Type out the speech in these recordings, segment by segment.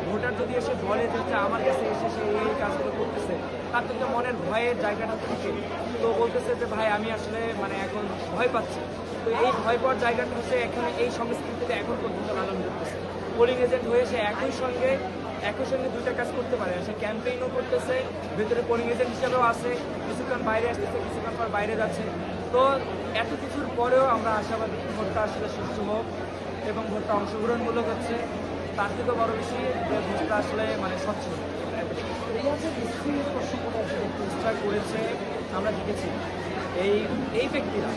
Voter যদি এসে বলে যে হচ্ছে আমার কাছে এসে সে এই কাজগুলো করতেছে, তার তো মনের ভয়ের জায়গাটা থাকে। তো বলতেছে যে ভাই আমি আসলে মানে এখন ভয় পাচ্ছি। তো এই ভয় পাওয়ার জায়গাটা হচ্ছে এখানে এই সংস্কৃতিতে এখন পর্যন্ত লালন করতেছে। পোলিং এজেন্ট হয়ে সে একই সঙ্গে দুইটা কাজ করতে পারে। সে ক্যাম্পেইনও করতেছে, ভেতরে পোলিং এজেন্ট হিসাবেও আছে, কিছুক্ষণ বাইরে আসতেছে, কিছুক্ষণ পর বাইরে যাচ্ছে। তো এত কিছুর পরেও আমরা আশাবাদী ভোটটা আসলে সুষ্ঠু হোক এবং ভোটটা অংশগ্রহণমূলক হচ্ছে। তার থেকে বড় বেশি যে ভোটটা আসলে মানে স্বচ্ছ চেষ্টা করেছে, আমরা দেখেছি এই ব্যক্তিরা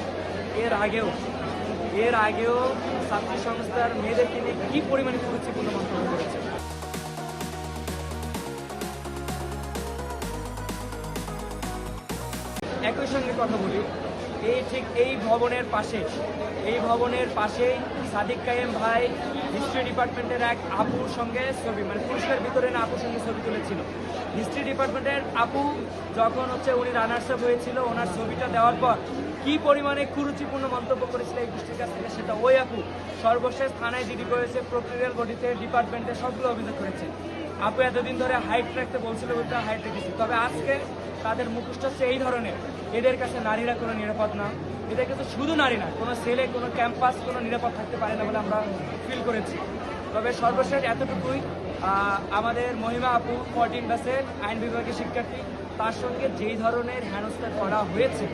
এর আগেও ছাত্রী সংস্থার মেয়েদেরকে নিয়ে কী পরিমাণে কুরুচিপূর্ণ মন্তব্য করেছে। একই সঙ্গে কথা বলি, এই ভবনের পাশেই সাদিক কায়েম ভাই হিস্ট্রি ডিপার্টমেন্টের এক আপুর সঙ্গে ছবি, মানে পুরস্কার বিতরণে আপুর সঙ্গে ছবি তুলেছিল। হিস্ট্রি ডিপার্টমেন্টের আপু যখন হচ্ছে উনি রানার্স আপ হয়েছিল, ওনার ছবিটা দেওয়ার পর কি পরিমাণে কুরুচিপূর্ণ মন্তব্য করেছিল এই গোষ্ঠীর কাছ থেকে, সেটা ওই আপু সর্বশেষ থানায় জিডি করেছে, প্রক্রিয়াল বডিতে, ডিপার্টমেন্টে সবগুলো অভিযোগ করেছে। আপু এতদিন ধরে হাইট রাখতে বলছিল, বলতে হাইট রেখেছি। তবে আজকে তাদের মুখোশ হচ্ছে এই ধরনের, এদের কাছে নারীরা কোনো নিরাপদ না। এদের কাছে শুধু নারী না, কোনো ছেলে, কোনো ক্যাম্পাস, কোনো নিরাপদ থাকতে পারে না বলে আমরা ফিল করেছি। তবে সর্বশেষ এতটুকুই, আমাদের মহিমা আপু 14 ব্যাচের আইন বিভাগের শিক্ষার্থী, তার সঙ্গে যেই ধরনের হেনস্থা করা হয়েছে,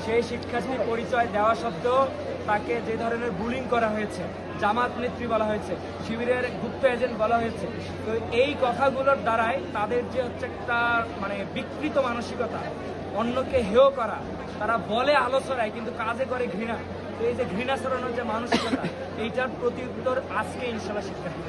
সেই শিক্ষার্থীর পরিচয় দেওয়া সত্ত্বেও তাকে যে ধরনের বুলিং করা হয়েছে, জামাত নেত্রী বলা হয়েছে, শিবিরের গুপ্ত এজেন্ট বলা হয়েছে, তো এই কথাগুলোর দ্বারাই তাদের যে হচ্ছে একটা মানে বিকৃত মানসিকতা, অন্যকে হেয় করা, তারা বলে আলো ছড়ায় কিন্তু কাজে করে ঘৃণা। তো এই যে ঘৃণা ছড়ানোর যে মানসিকতা, এইটার প্রতি উত্তর আজকে ইনশাল্লাহ শিক্ষার্থী।